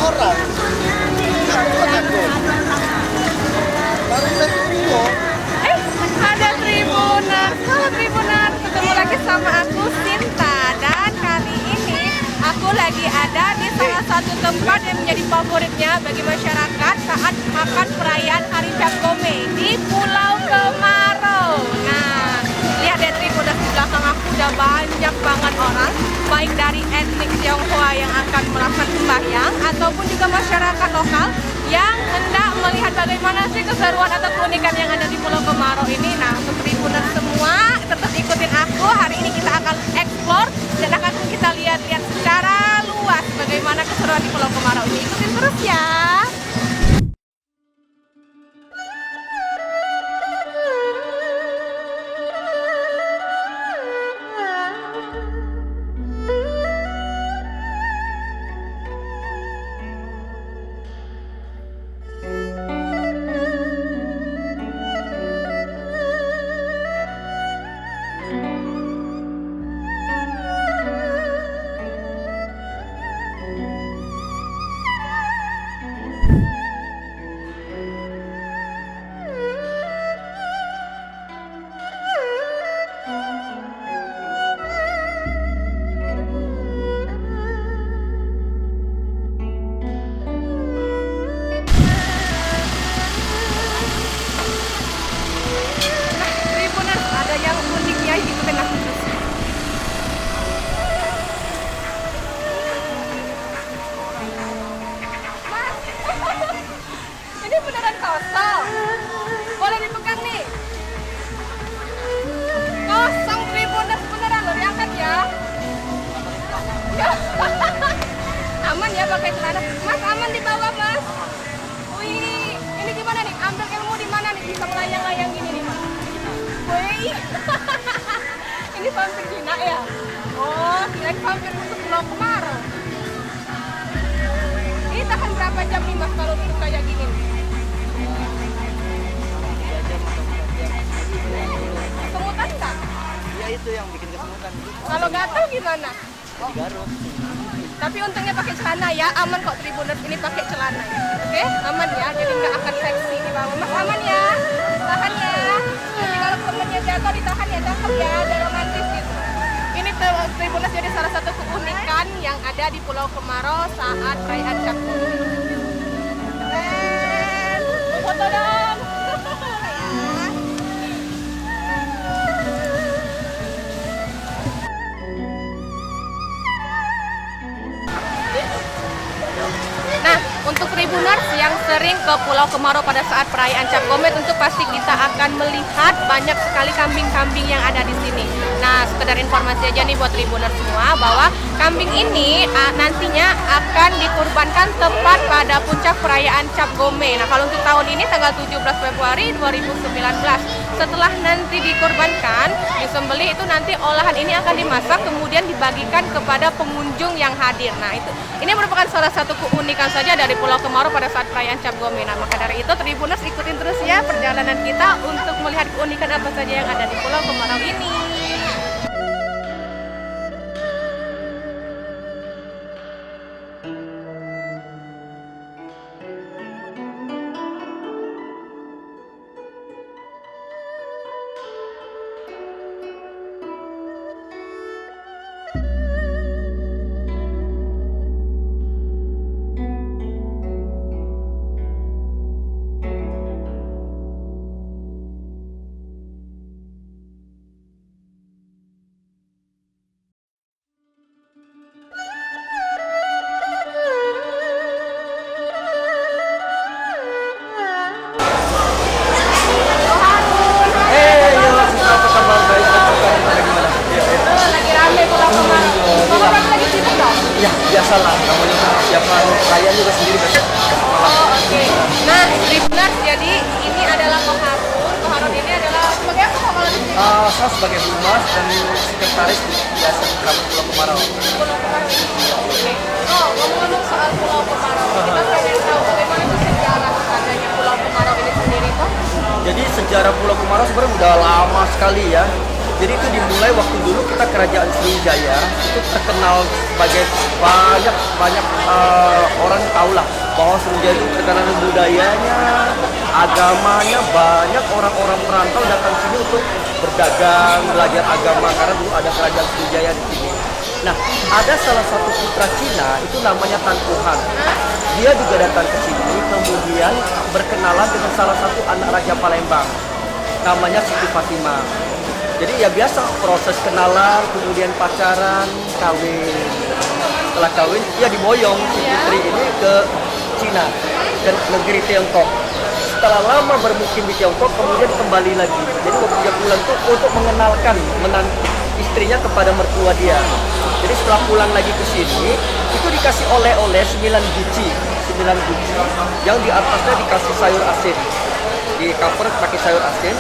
orang. Baru saya Ada Tribuners. Halo Tribuners, ketemu lagi sama aku Sinta. Dan kali ini aku lagi ada di salah satu tempat yang menjadi favoritnya bagi masyarakat saat makan perayaan Hari Cap Gome di Pulau Kemarau. Nah, lihat deh Tribuners, di belakang aku udah banyak banget orang, baik dari etnik Tionghoa yang akan melakukan sembahyang ataupun juga masyarakat lokal yang hendak melihat bagaimana sih keseruan atau keunikan yang ada di Pulau Kemarau ini. Nah, untuk Tribuners semua tetap ikutin aku. Hari ini kita akan explore dan akan kita lihat-lihat secara luas bagaimana keseruan di Pulau Kemarau ini. Ikutin terus ya. Tribuners, ada yang uniknya, ikutin aku terus. Mas, ini beneran kosong. Boleh dipegang nih. Kosong Tribuners, beneran loh, diangkat ya. Aman ya pakai celana. Mas, aman di bawah Mas. Wih, ini gimana nih? Ambil ilmu di mana nih? Bisa melayang-layang gini nih Mas. Wih, ini vampir Cina ya? Oh, kirain vampir untuk Pulau Kemarau. Ini tahan berapa jam nih Mas kalau duduk kayak gini? Kesemutan nggak? Ya itu yang bikin kesemutan. Kalau gatal gimana? Digaruk. Tapi untungnya pakai celana ya, aman kok Tribuners, ini pakai celana ya. Oke, aman ya, jadi nggak akan seksi di bawah. Mas aman ya, tahan ya. Jadi kalau temennya jatuh ditahan ya, cakep ya, dan romantis gitu. Ini Tribuners jadi salah satu keunikan yang ada di Pulau Kemarau saat perayaan Cap Gome. Keren, foto dong. Ya. Nah, untuk Tribuners yang sering ke Pulau Kemarau pada saat perayaan Cap Gome, tentu pasti kita akan melihat banyak sekali kambing-kambing yang ada di sini. Nah, sekedar informasi aja nih buat Tribuners semua bahwa kambing ini nantinya akan dikurbankan tepat pada puncak perayaan Cap Gome. Nah, kalau untuk tahun ini tanggal 17 Februari 2019. Setelah nanti dikurbankan, disembelih, itu nanti olahan ini akan dimasak kemudian dibagikan kepada pengunjung yang hadir. Nah, ini merupakan salah satu keunikan saja dari Pulau Kemarau pada saat perayaan Cap Gome. Nah, maka dari itu Tribuners ikutin terus ya perjalanan kita untuk melihat keunikan apa saja yang ada di Pulau Kemarau ini. Lagi rame Pulau Kemarau. Bapak berapa lagi sibuk dong? Ya biasalah, namanya tiap hari perayaan juga sendiri besok. Oh, oke. Nah, Tribuners, jadi ini adalah Koharun. Koharun ini adalah sebagai apa kok kalau di sini? Saya sebagai humas dan sekretaris biasa kami Pulau Kemarau. Pulau Kemarau ini. Oke. Oh, ngomong-ngomong soal Pulau Kemarau, kita pengen tahu bagaimana sih sejarah adanya Pulau Kemarau ini sendiri toh? Jadi sejarah Pulau Kemarau sebenarnya udah lama sekali ya. Jadi itu dimulai waktu dulu kita kerajaan Sriwijaya itu terkenal sebagai banyak orang tahu lah bahwa Sriwijaya itu terkenal dengan budayanya, agamanya, banyak orang-orang perantau datang sini untuk berdagang, belajar agama karena dulu ada kerajaan Sriwijaya di sini. Nah, ada salah satu putra Cina itu namanya Tan Kuhan. Dia juga datang ke sini, kemudian berkenalan dengan salah satu anak Raja Palembang, namanya Siti Fatimah. Jadi ya biasa proses kenalan, kemudian pacaran, kawin. Setelah kawin, ya diboyong si putri ini ke Cina, ke negeri Tiongkok. Setelah lama bermukim di Tiongkok, kemudian kembali lagi. Jadi waktu dia pulang tuh untuk mengenalkan istrinya kepada mertua dia. Jadi setelah pulang lagi ke sini, itu dikasih oleh-oleh 9 guci yang di atasnya dikasih sayur asin. Di cover pakai sayur asin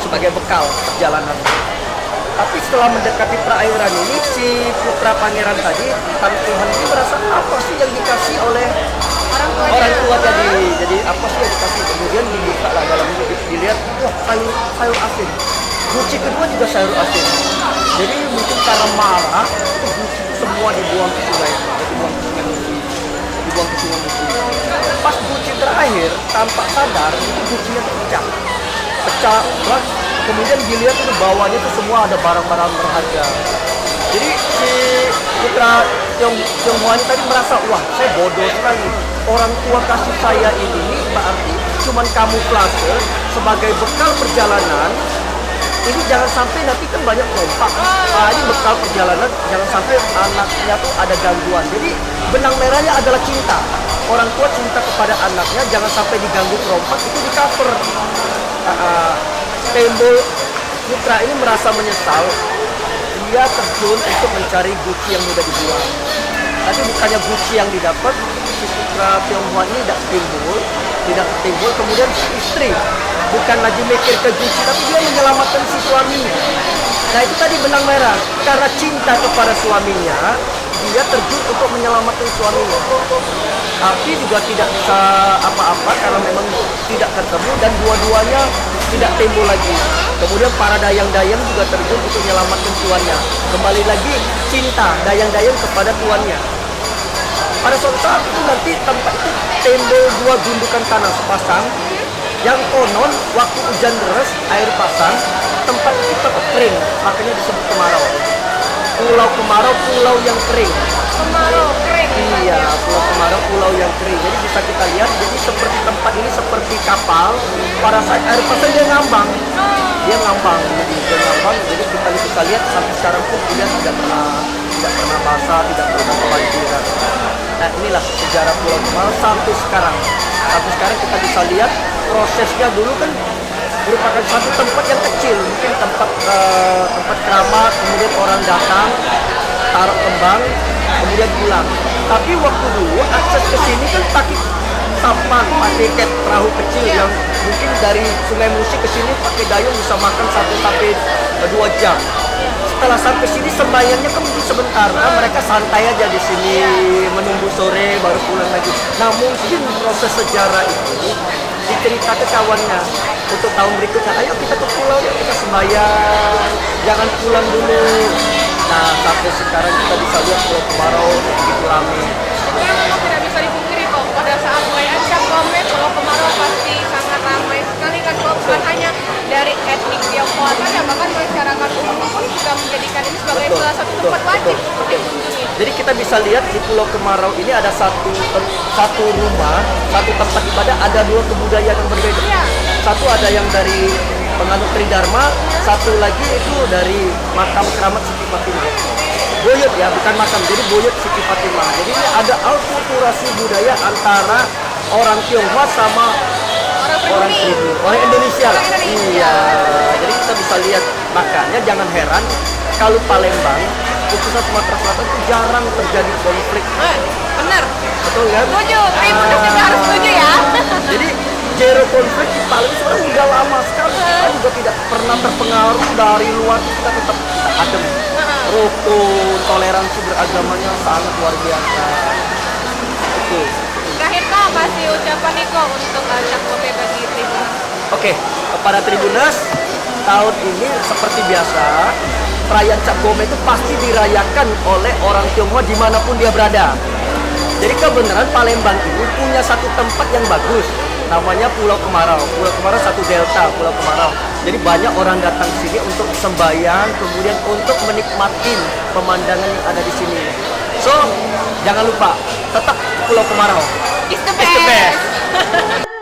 sebagai bekal perjalanan. Tapi setelah mendekati perairan ini, si putra pangeran tadi, Tan Kuhan ini merasa apa sih yang dikasih oleh orang tua tadi. Jadi apa sih yang dikasih? Kemudian dibuka lah dalamnya, dilihat, wah sayur asin. Guci kedua juga sayur asin. Jadi mungkin karena marah, guci semua dibuang ke sungai. Dibuang ke sungai Musi. Pas guci terakhir, tanpa sadar, itu gucinya pecah. Kemudian dilihat itu bawahnya itu semua ada barang-barang berharga. Jadi si putra Tionghoa ini tadi merasa, wah saya bodoh sekali. Orang tua kasih saya ini berarti cuman kamuflase sebagai bekal perjalanan. Ini jangan sampai nanti kan banyak lompat. Ini bekal perjalanan, jangan sampai anaknya tuh ada gangguan. Jadi benang merahnya adalah cinta. Orang tua cinta kepada anaknya, jangan sampai diganggu perompak, itu di cover. Timbul putra ini merasa menyesal. Dia terjun untuk mencari guci yang mudah dibuang. Tapi bukannya guci yang didapat, si putra Tionghoa ini tidak timbul. Kemudian si istri bukan lagi mikir ke guci, tapi dia menyelamatkan si suami. Nah itu tadi benang merah. Karena cinta kepada suaminya, dia terjun untuk menyelamatkan suaminya. Tapi juga tidak bisa apa-apa karena memang tidak ketemu dan dua-duanya tidak timbul lagi. Kemudian para dayang-dayang juga terjun untuk menyelamatkan tuannya. Kembali lagi cinta dayang-dayang kepada tuannya. Pada suatu saat itu nanti tempat itu timbul 2 gundukan tanah sepasang. Yang konon waktu hujan deras, air pasang, tempat itu tetap kering, makanya disebut kemarau. Pulau Kemarau, pulau yang kering. Kemarau kering. Iya, pulau Kemarau, pulau yang kering. Jadi bisa kita lihat, jadi seperti tempat ini seperti kapal. Pada saat air pasang dia ngambang, jadi Jadi kita bisa lihat sampai sekarang pun dia tidak pernah basah, tidak pernah kebanjiran. Nah inilah sejarah Pulau Kemarau sampai sekarang. Sampai sekarang kita bisa lihat prosesnya dulu kan merupakan satu tempat yang kecil, mungkin tempat keramat, kemudian orang datang, taruh kembang, kemudian pulang. Tapi waktu dulu akses ke sini kan pakai sampan, pakai perahu kecil yang mungkin dari Sungai Musi ke sini pakai dayung bisa makan 1 sampai 2 jam. Setelah sampai sini sembahyangnya kan mungkin sebentar, mereka santai aja di sini menunggu sore baru pulang lagi. Nah mungkin proses sejarah itu dicerita ke kawannya untuk tahun berikutnya, ayo kita ke pulau, yuk kita sembahyang, jangan pulang dulu. Nah sampai sekarang kita bisa lihat Pulau Kemarau begitu ramai. Memang tidak bisa dipungkiri kok, pada saat perayaan Cap Gomeh, Pulau Kemarau pasti sangat ramai sekali kan kok, bukan hanya dari etnik Tionghoa saja, bahkan masyarakat umum pun juga menjadikan ini sebagai salah satu tempat wajib untuk dikunjungi. Jadi kita bisa lihat di Pulau Kemarau ini ada satu rumah, satu tempat ibadah, ada 2 kebudayaan yang berbeda. Iya. Satu ada yang dari penganut Tridharma, satu lagi itu dari makam keramat Siti Fatimah. Buyut ya, bukan makam, jadi buyut Siti Fatimah. Jadi ini ada akulturasi budaya antara orang Tionghoa sama orang pribumi, orang Indonesia lah. Iya, jadi kita bisa lihat, makanya jangan heran kalau Palembang, khususnya Sumatera Selatan itu jarang terjadi konflik. Benar. Betul kan? Setuju, Tribuners juga harus setuju ya. Jadi zero konflik di Palembang sebenarnya udah lama sekali. Kita juga tidak pernah terpengaruh dari luar, kita tetap adem. Rukun, toleransi beragamanya sangat luar biasa. Itu. Terakhir kak, kasih ucapan nih kok untuk Cap Gomeh bagi Tribuners. Oke, kepada Tribuners, tahun ini seperti biasa perayaan Cap Gome itu pasti dirayakan oleh orang Tionghoa dimanapun dia berada. Jadi kebenaran Palembang ini punya satu tempat yang bagus, namanya Pulau Kemarau. Pulau Kemarau satu delta, Pulau Kemarau. Jadi banyak orang datang ke sini untuk sembahyang, kemudian untuk menikmati pemandangan yang ada di sini. So, jangan lupa tetap Pulau Kemarau. It's the It's the best. best.